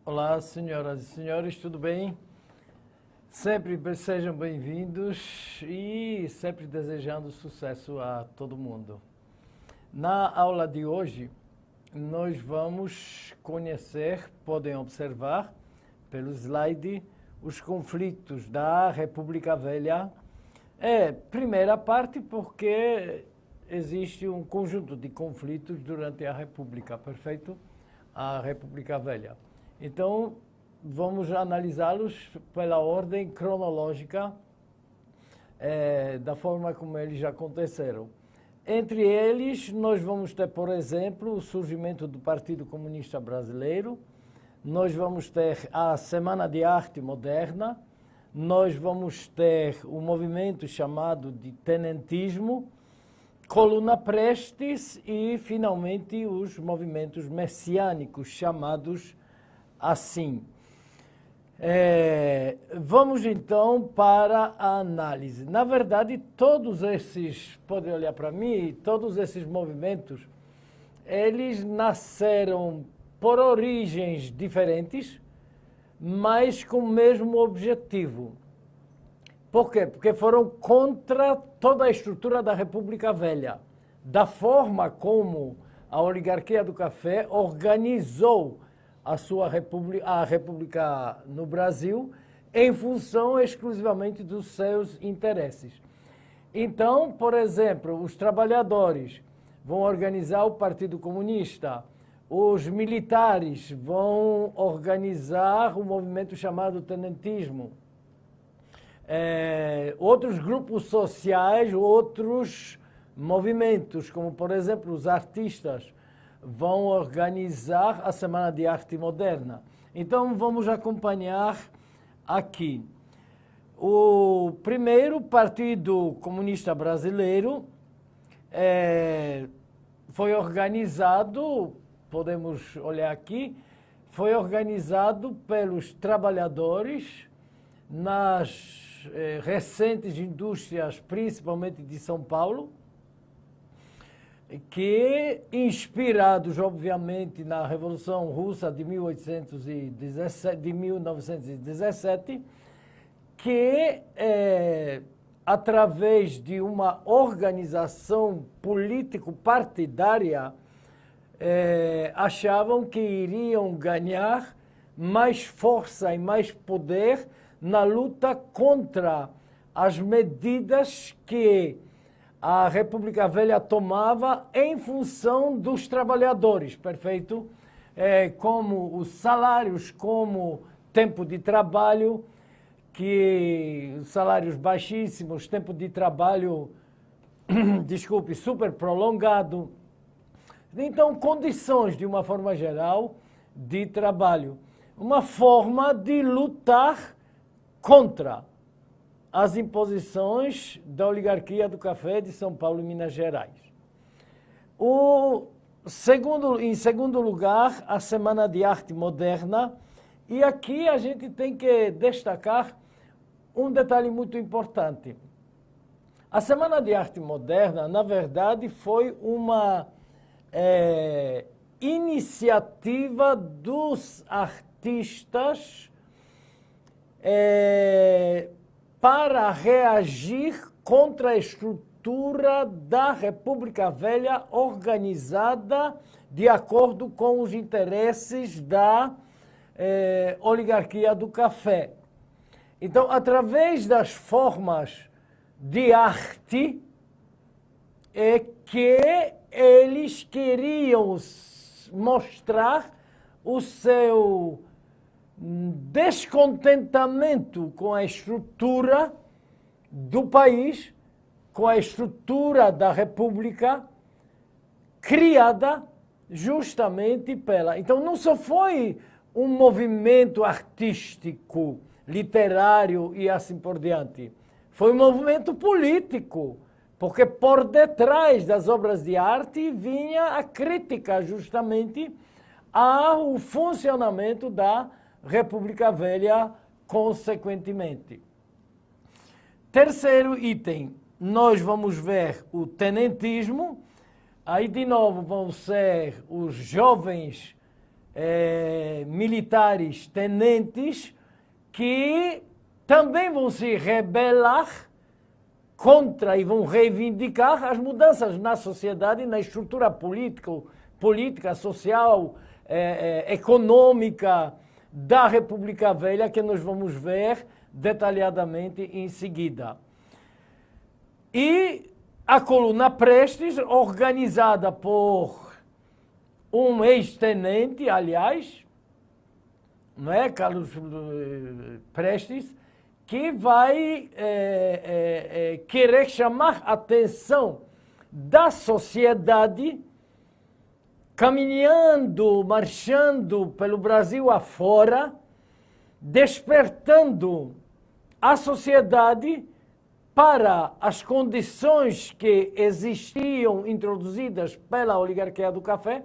Olá, senhoras e senhores, tudo bem? Sempre sejam bem-vindos e sempre desejando sucesso a todo mundo. Na aula de hoje, nós vamos conhecer, podem observar pelo slide, os conflitos da República Velha. Primeira parte porque existe um conjunto de conflitos durante a República, perfeito? A República Velha. Então, vamos analisá-los pela ordem cronológica da forma como eles aconteceram. Entre eles, nós vamos ter, por exemplo, o surgimento do Partido Comunista Brasileiro, nós vamos ter a Semana de Arte Moderna, nós vamos ter o movimento chamado de tenentismo, Coluna Prestes e, finalmente, os movimentos messiânicos chamados assim. Vamos então para a análise. Na verdade, todos esses, podem olhar para mim, todos esses movimentos, eles nasceram por origens diferentes, mas com o mesmo objetivo. Por quê? Porque foram contra toda a estrutura da República Velha, da forma como a oligarquia do café organizou a República no Brasil em função exclusivamente dos seus interesses. Então, por exemplo, os trabalhadores vão organizar o Partido Comunista, os militares vão organizar o movimento chamado tenentismo, outros grupos sociais, outros movimentos, como por exemplo os artistas, vão organizar a Semana de Arte Moderna. Então vamos acompanhar aqui. O primeiro Partido Comunista Brasileiro foi organizado, podemos olhar aqui, foi organizado pelos trabalhadores nas recentes indústrias, principalmente de São Paulo, que, inspirados, obviamente, na Revolução Russa de 1917, que, através de uma organização político-partidária, achavam que iriam ganhar mais força e mais poder na luta contra as medidas que a República Velha tomava em função dos trabalhadores, perfeito? Como os salários, como tempo de trabalho, que salários baixíssimos, tempo de trabalho, desculpe, super prolongado. Então, condições, de uma forma geral, de trabalho. Uma forma de lutar contra as imposições da oligarquia do café de São Paulo e Minas Gerais. Em segundo lugar, a Semana de Arte Moderna. E aqui a gente tem que destacar um detalhe muito importante. A Semana de Arte Moderna, na verdade, foi uma iniciativa dos artistas para reagir contra a estrutura da República Velha organizada de acordo com os interesses da oligarquia do café. Então, através das formas de arte, que eles queriam mostrar o seu descontentamento com a estrutura do país, com a estrutura da República, criada justamente pela... Então, não só foi um movimento artístico, literário e assim por diante. Foi um movimento político, porque por detrás das obras de arte vinha a crítica justamente ao funcionamento da República Velha, consequentemente. Terceiro item, nós vamos ver o tenentismo. Aí, de novo, vão ser os jovens militares tenentes que também vão se rebelar contra e vão reivindicar as mudanças na sociedade, na estrutura política, social, econômica da República Velha, que nós vamos ver detalhadamente em seguida. E a coluna Prestes, organizada por um ex-tenente, aliás, não é, Carlos Prestes, que vai querer chamar a atenção da sociedade, caminhando, marchando pelo Brasil afora, despertando a sociedade para as condições que existiam introduzidas pela oligarquia do café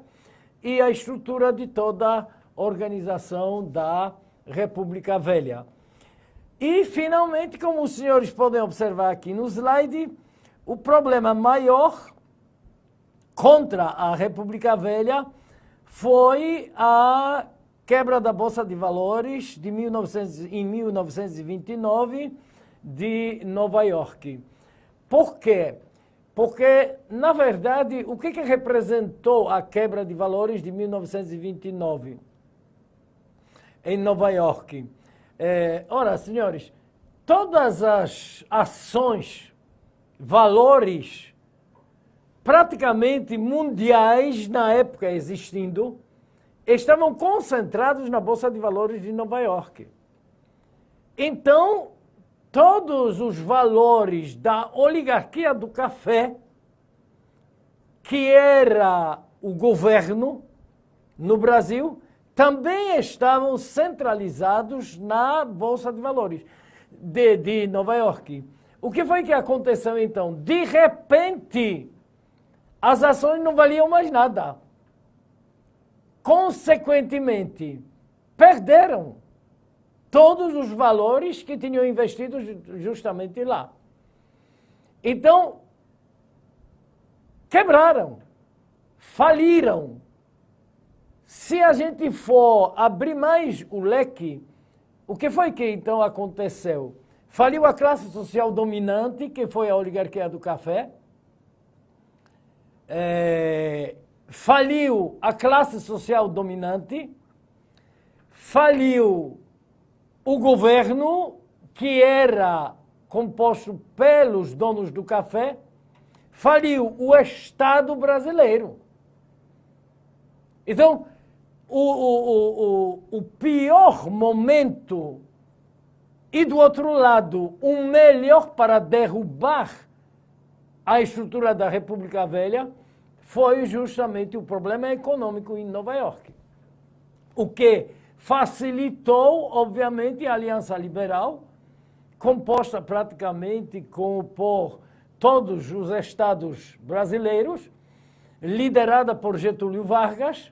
e a estrutura de toda a organização da República Velha. E, finalmente, como os senhores podem observar aqui no slide, o problema maior contra a República Velha foi a quebra da Bolsa de Valores em 1929 de Nova York. Por quê? Porque, na verdade, o que representou a quebra de valores de 1929 em Nova York? Ora, senhores, todas as ações, valores praticamente mundiais na época existindo, estavam concentrados na Bolsa de Valores de Nova York. Então, todos os valores da oligarquia do café, que era o governo no Brasil, também estavam centralizados na Bolsa de Valores de Nova York. O que foi que aconteceu então? De repente, as ações não valiam mais nada. Consequentemente, perderam todos os valores que tinham investido justamente lá. Então, quebraram, faliram. Se a gente for abrir mais o leque, o que foi que então aconteceu? Faliu a classe social dominante, que foi a oligarquia do café. Faliu a classe social dominante. Faliu o governo, que era composto pelos donos do café. Faliu o Estado brasileiro. Então, o pior momento e, do outro lado, o melhor para derrubar a estrutura da República Velha foi justamente o problema econômico em Nova York. O que facilitou, obviamente, a Aliança Liberal, composta praticamente por todos os estados brasileiros, liderada por Getúlio Vargas,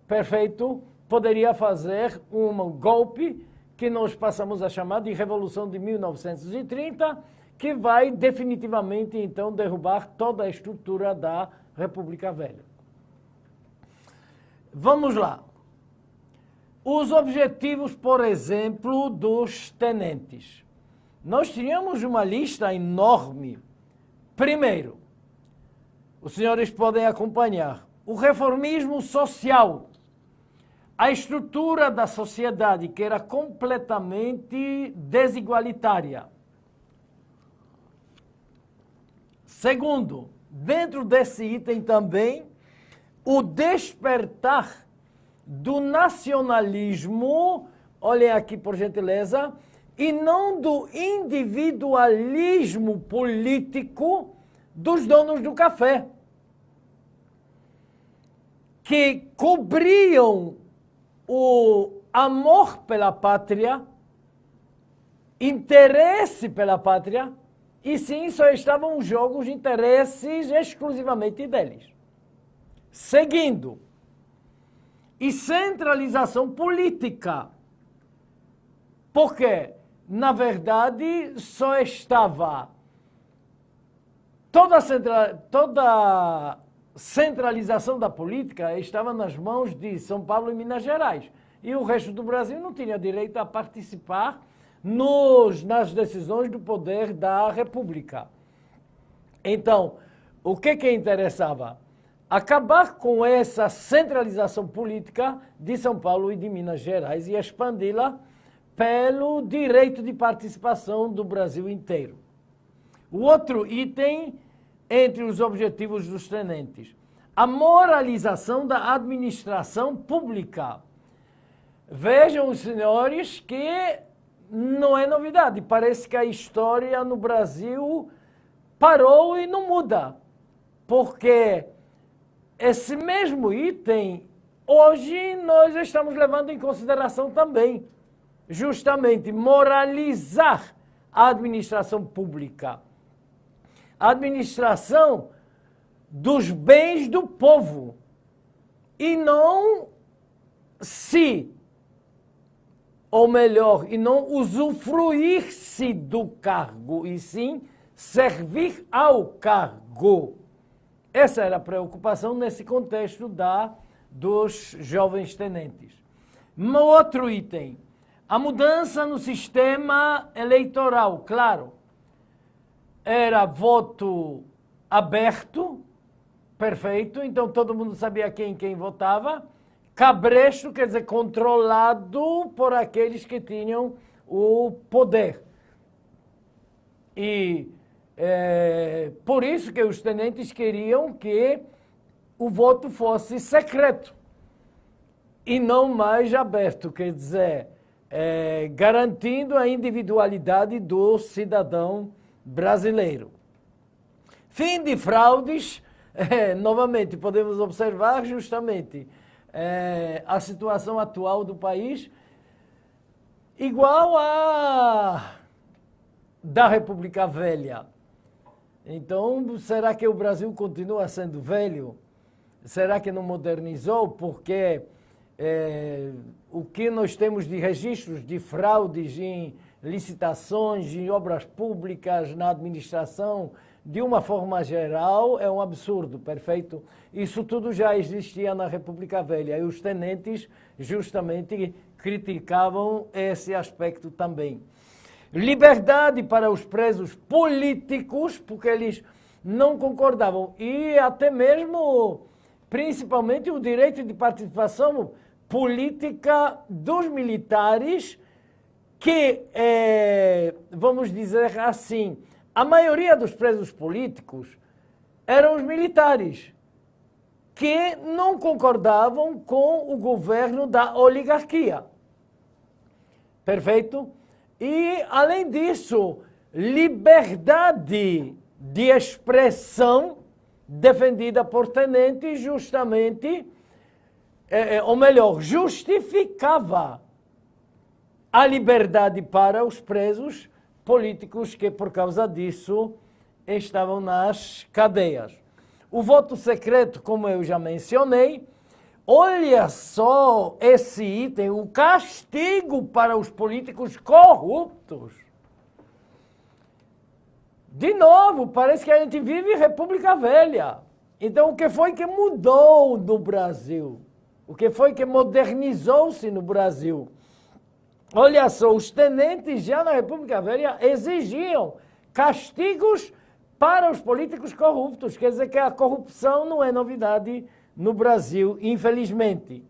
perfeito, poderia fazer um golpe que nós passamos a chamar de Revolução de 1930, que vai definitivamente, então, derrubar toda a estrutura da República Velha. Vamos lá. Os objetivos, por exemplo, dos tenentes. Nós tínhamos uma lista enorme. Primeiro, os senhores podem acompanhar, o reformismo social. A estrutura da sociedade, que era completamente desigualitária. Segundo, dentro desse item também, o despertar do nacionalismo, olhem aqui por gentileza, e não do individualismo político dos donos do café, que cobriam o amor pela pátria, interesse pela pátria, e sim, só estavam os jogos de interesses exclusivamente deles. Seguindo, e centralização política, porque, na verdade, só estava toda centralização da política estava nas mãos de São Paulo e Minas Gerais. E o resto do Brasil não tinha direito a participar nas decisões do poder da República. Então, o que interessava? Acabar com essa centralização política de São Paulo e de Minas Gerais e expandi-la pelo direito de participação do Brasil inteiro. O outro item entre os objetivos dos tenentes, a moralização da administração pública. Vejam, os senhores, que não é novidade. Parece que a história no Brasil parou e não muda. Porque esse mesmo item, hoje nós estamos levando em consideração também, justamente, moralizar a administração pública. A administração dos bens do povo. E não ou melhor, e não usufruir-se do cargo, e sim servir ao cargo. Essa era a preocupação nesse contexto dos jovens tenentes. Um outro item, a mudança no sistema eleitoral, claro. Era voto aberto, perfeito, então todo mundo sabia quem votava. Cabresto, quer dizer, controlado por aqueles que tinham o poder. E por isso que os tenentes queriam que o voto fosse secreto e não mais aberto, quer dizer, garantindo a individualidade do cidadão brasileiro. Fim de fraudes, novamente podemos observar justamente a situação atual do país igual à da República Velha. Então, será que o Brasil continua sendo velho? Será que não modernizou? Porque o que nós temos de registros de fraudes em licitações, em obras públicas, na administração, de uma forma geral, é um absurdo, perfeito? Isso tudo já existia na República Velha e os tenentes justamente criticavam esse aspecto também. Liberdade para os presos políticos, porque eles não concordavam, e até mesmo, principalmente, o direito de participação política dos militares, que, vamos dizer assim, a maioria dos presos políticos eram os militares, que não concordavam com o governo da oligarquia. Perfeito? E, além disso, liberdade de expressão defendida por tenentes justamente, ou melhor, justificava a liberdade para os presos políticos que, por causa disso, estavam nas cadeias. O voto secreto, como eu já mencionei, olha só esse item, o castigo para os políticos corruptos. De novo, parece que a gente vive República Velha. Então, o que foi que mudou no Brasil? O que foi que modernizou-se no Brasil? Olha só, os tenentes já na República Velha exigiam castigos para os políticos corruptos. Quer dizer que a corrupção não é novidade no Brasil, infelizmente.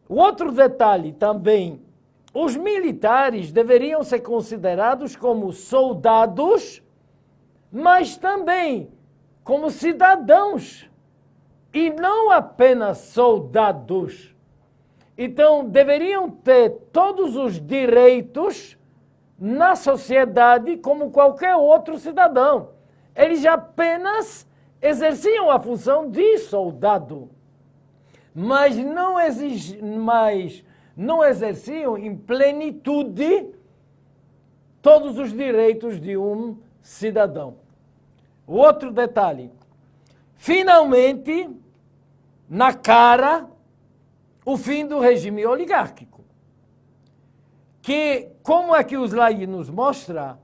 O outro detalhe também, os militares deveriam ser considerados como soldados, mas também como cidadãos, e não apenas soldados. Então, deveriam ter todos os direitos na sociedade como qualquer outro cidadão. Eles apenas exerciam a função de soldado, mas não exerciam em plenitude todos os direitos de um cidadão. Outro detalhe, finalmente, na cara, o fim do regime oligárquico, que, como aqui o slide nos mostra,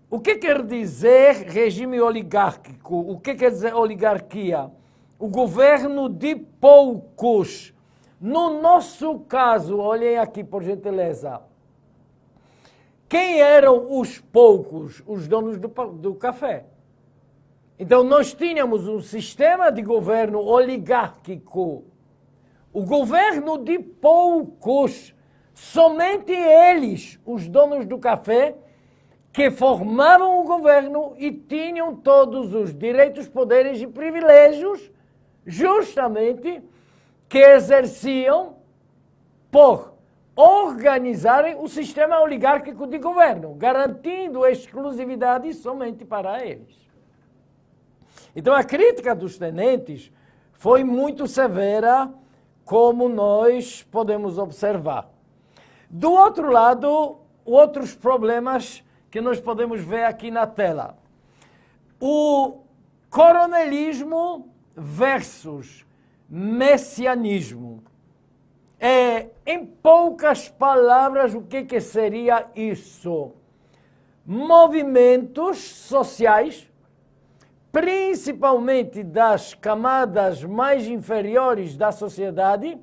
O que quer dizer regime oligárquico? O que quer dizer oligarquia? O governo de poucos. No nosso caso, olhem aqui por gentileza, quem eram os poucos? Os donos do café. Então, nós tínhamos um sistema de governo oligárquico. O governo de poucos. Somente eles, os donos do café, que formavam o governo e tinham todos os direitos, poderes e privilégios, justamente, que exerciam por organizarem o sistema oligárquico de governo, garantindo exclusividade somente para eles. Então, a crítica dos tenentes foi muito severa, como nós podemos observar. Do outro lado, outros problemas que nós podemos ver aqui na tela. O coronelismo versus messianismo. Em poucas palavras, o que seria isso? Movimentos sociais, principalmente das camadas mais inferiores da sociedade,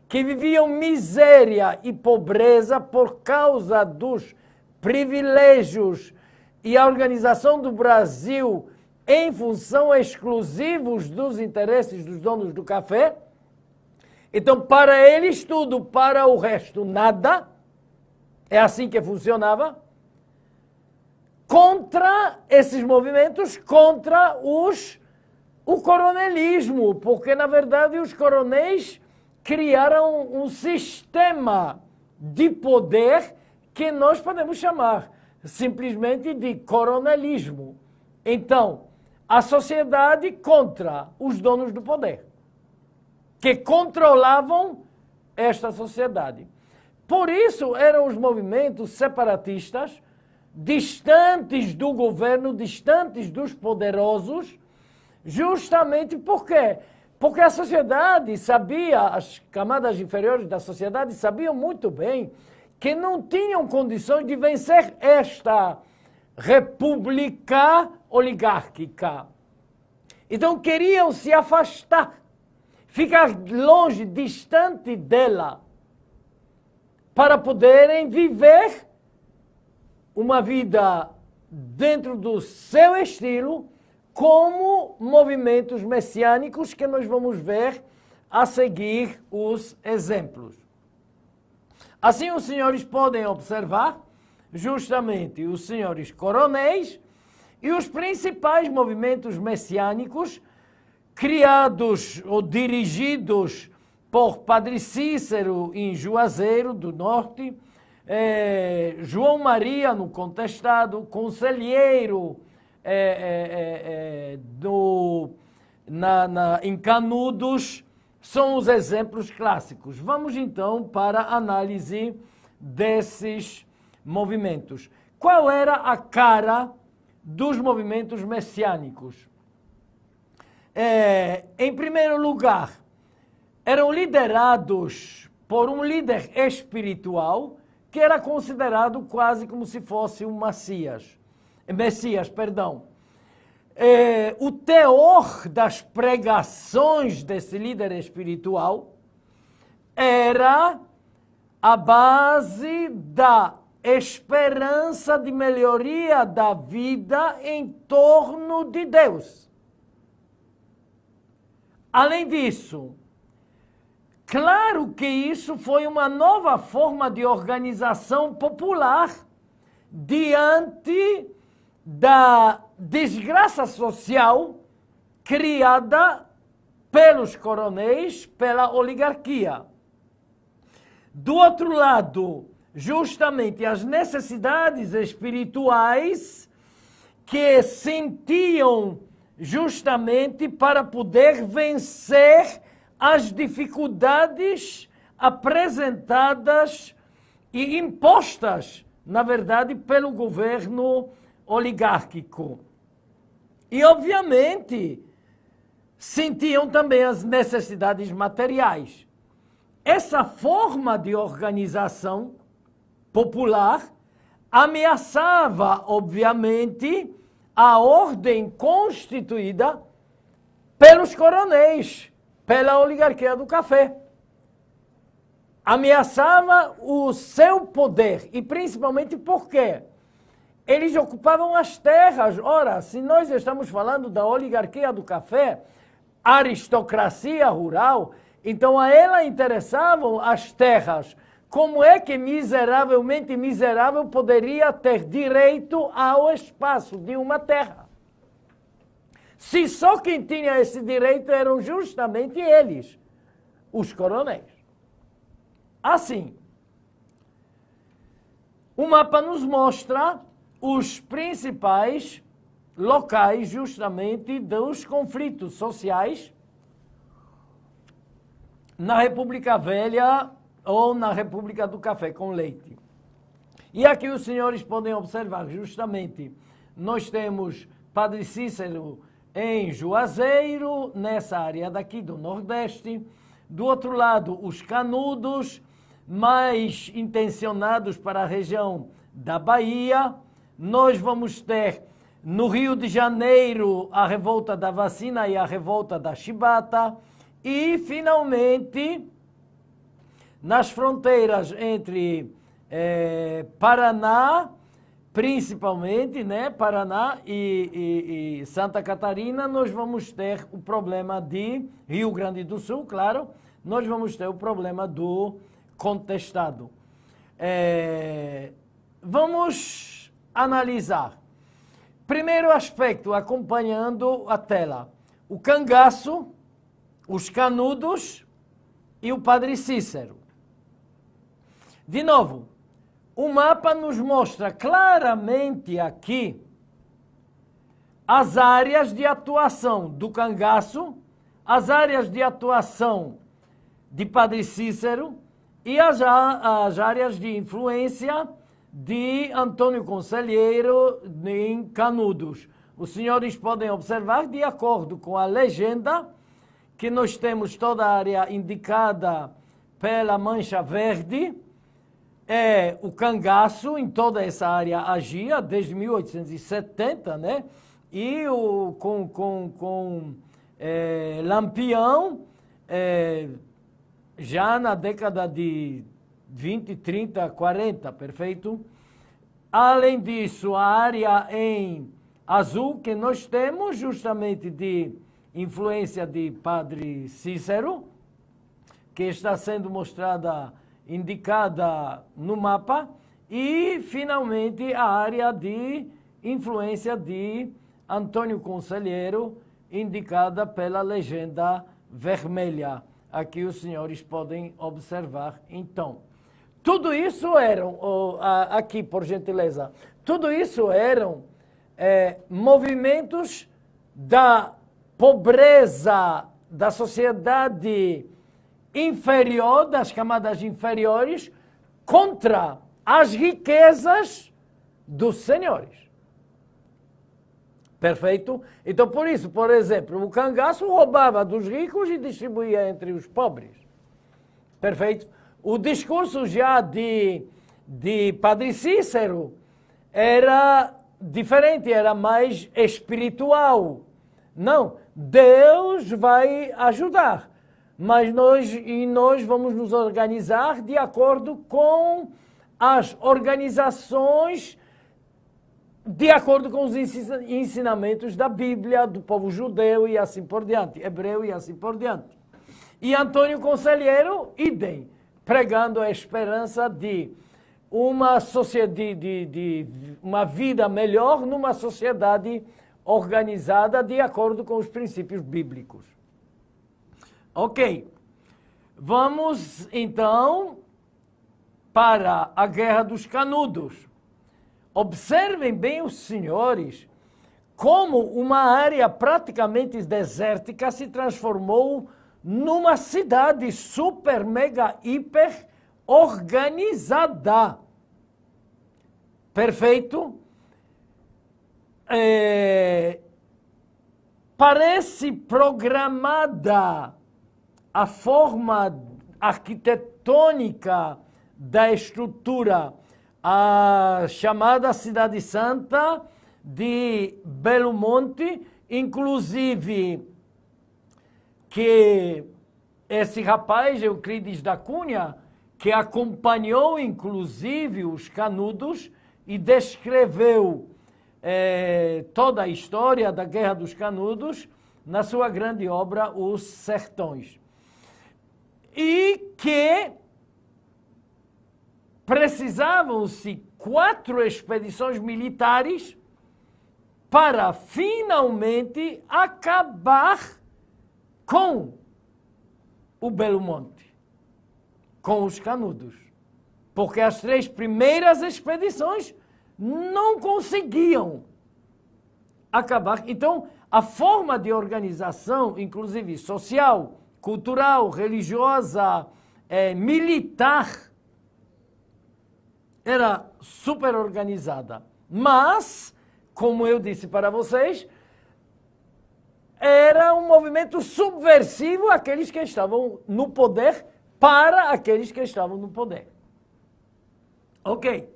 que viviam miséria e pobreza por causa dos privilégios e a organização do Brasil em função exclusivos dos interesses dos donos do café. Então, para eles tudo, para o resto nada. É assim que funcionava. Contra esses movimentos, contra o coronelismo, porque, na verdade, os coronéis criaram um sistema de poder que nós podemos chamar simplesmente de coronelismo. Então, a sociedade contra os donos do poder, que controlavam esta sociedade. Por isso, eram os movimentos separatistas, distantes do governo, distantes dos poderosos, justamente por quê? Porque a sociedade sabia, as camadas inferiores da sociedade sabiam muito bem que não tinham condições de vencer esta república oligárquica. Então queriam se afastar, ficar longe, distante dela, para poderem viver uma vida dentro do seu estilo, como movimentos messiânicos que nós vamos ver a seguir os exemplos. Assim, os senhores podem observar justamente os senhores coronéis e os principais movimentos messiânicos criados ou dirigidos por Padre Cícero em Juazeiro do Norte, João Maria no Contestado, Conselheiro em Canudos, são os exemplos clássicos. Vamos então para a análise desses movimentos. Qual era a cara dos movimentos messiânicos? Em primeiro lugar, eram liderados por um líder espiritual que era considerado quase como se fosse um Messias. O teor das pregações desse líder espiritual era a base da esperança de melhoria da vida em torno de Deus. Além disso, claro que isso foi uma nova forma de organização popular diante da desgraça social criada pelos coronéis, pela oligarquia. Do outro lado, justamente as necessidades espirituais que sentiam justamente para poder vencer as dificuldades apresentadas e impostas, na verdade, pelo governo oligárquico. E, obviamente, sentiam também as necessidades materiais. Essa forma de organização popular ameaçava, obviamente, a ordem constituída pelos coronéis, pela oligarquia do café. Ameaçava o seu poder, e principalmente porque eles ocupavam as terras. Ora, se nós estamos falando da oligarquia do café, aristocracia rural, então a ela interessavam as terras. Como é que miseravelmente miserável poderia ter direito ao espaço de uma terra? Se só quem tinha esse direito eram justamente eles, os coronéis. Assim, o mapa nos mostra os principais locais justamente dos conflitos sociais na República Velha ou na República do Café com Leite. E aqui os senhores podem observar justamente, nós temos Padre Cícero em Juazeiro, nessa área daqui do Nordeste. Do outro lado, os Canudos, mais intencionados para a região da Bahia. Nós vamos ter no Rio de Janeiro a revolta da vacina e a revolta da chibata. E, finalmente, nas fronteiras entre Paraná, principalmente, né, Paraná e Santa Catarina, nós vamos ter o problema de Rio Grande do Sul, claro, nós vamos ter o problema do contestado. Vamos analisar. Primeiro aspecto, acompanhando a tela, o cangaço, os canudos e o Padre Cícero. De novo, o mapa nos mostra claramente aqui as áreas de atuação do cangaço, as áreas de atuação de Padre Cícero e as áreas de influência de Antônio Conselheiro em Canudos. Os senhores podem observar, de acordo com a legenda, que nós temos toda a área indicada pela mancha verde, o cangaço em toda essa área agia desde 1870, né? E com Lampião, já na década de 20, 30, 40, perfeito? Além disso, a área em azul que nós temos, justamente de influência de Padre Cícero, que está sendo mostrada, indicada no mapa, e, finalmente, a área de influência de Antônio Conselheiro, indicada pela legenda vermelha. Aqui os senhores podem observar, então. Tudo isso eram, aqui por gentileza, tudo isso eram movimentos da pobreza da sociedade inferior, das camadas inferiores, contra as riquezas dos senhores. Perfeito? Então, por isso, por exemplo, o cangaço roubava dos ricos e distribuía entre os pobres. Perfeito? O discurso já de Padre Cícero era diferente, era mais espiritual. Não, Deus vai ajudar, mas nós vamos nos organizar de acordo com as organizações, de acordo com os ensinamentos da Bíblia, do povo judeu e assim por diante, hebreu e assim por diante. E Antônio Conselheiro, idem, pregando a esperança de uma sociedade, de uma vida melhor numa sociedade organizada de acordo com os princípios bíblicos. Ok, vamos então para a Guerra dos Canudos. Observem bem os senhores como uma área praticamente desértica se transformou numa cidade super, mega, hiper organizada. Perfeito? Parece programada a forma arquitetônica da estrutura a chamada Cidade Santa de Belo Monte, inclusive que esse rapaz, Euclides da Cunha, que acompanhou inclusive os Canudos e descreveu toda a história da Guerra dos Canudos na sua grande obra Os Sertões. E que precisavam-se 4 expedições militares para finalmente acabar com o Belo Monte, com os Canudos. Porque as 3 primeiras expedições não conseguiam acabar. Então, a forma de organização, inclusive social, cultural, religiosa, militar, era super organizada. Mas, como eu disse para vocês, era um movimento subversivo àqueles que estavam no poder para aqueles que estavam no poder. Ok.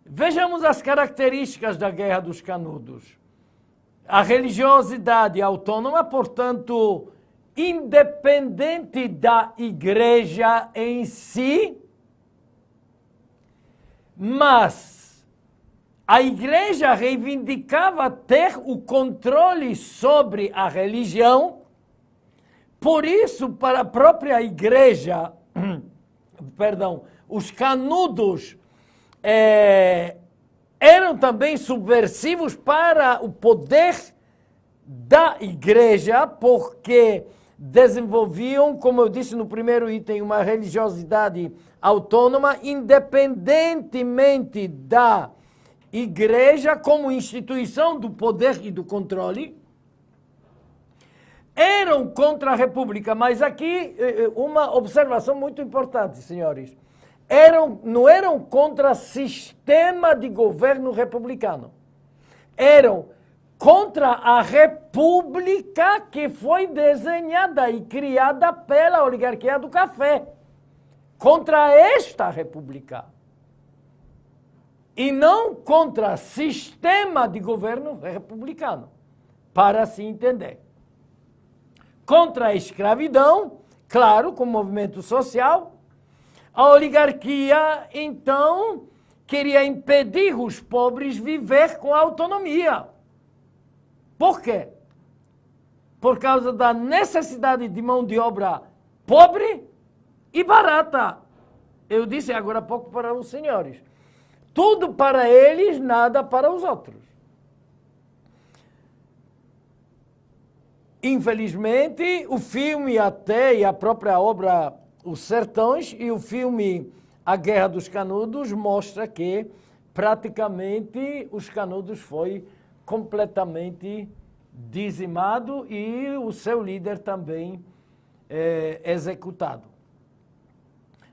Vejamos as características da Guerra dos Canudos. A religiosidade autônoma, portanto, independente da igreja em si, mas a igreja reivindicava ter o controle sobre a religião, por isso, para a própria igreja, os canudos eram também subversivos para o poder da igreja, porque desenvolviam, como eu disse no primeiro item, uma religiosidade autônoma, independentemente da igreja como instituição do poder e do controle. Eram contra a república, mas aqui uma observação muito importante, senhores. Não eram contra sistema de governo republicano. Eram contra a república que foi desenhada e criada pela oligarquia do café. Contra esta república. E não contra sistema de governo republicano, para se entender. Contra a escravidão, claro, como movimento social. A oligarquia, então, queria impedir os pobres viver com autonomia. Por quê? Por causa da necessidade de mão de obra pobre e barata. Eu disse agora há pouco para os senhores. Tudo para eles, nada para os outros. Infelizmente, o filme até e a própria obra Os Sertões e o filme A Guerra dos Canudos mostra que praticamente os Canudos foi completamente dizimado e o seu líder também executado.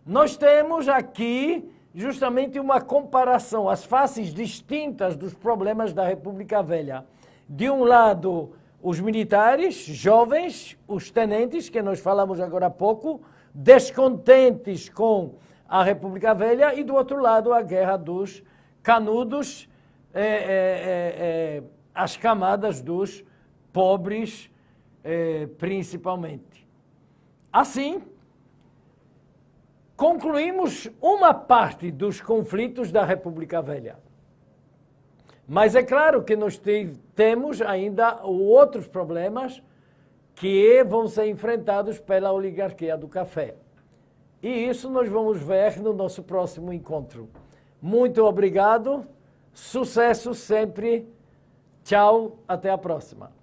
Nós temos aqui justamente uma comparação, as faces distintas dos problemas da República Velha. De um lado, os militares, jovens, os tenentes, que nós falamos agora há pouco, descontentes com a República Velha, e do outro lado, a Guerra dos Canudos, as camadas dos pobres, principalmente. Assim, concluímos uma parte dos conflitos da República Velha. Mas é claro que nós temos ainda outros problemas que vão ser enfrentados pela oligarquia do café. E isso nós vamos ver no nosso próximo encontro. Muito obrigado, sucesso sempre, tchau, até a próxima.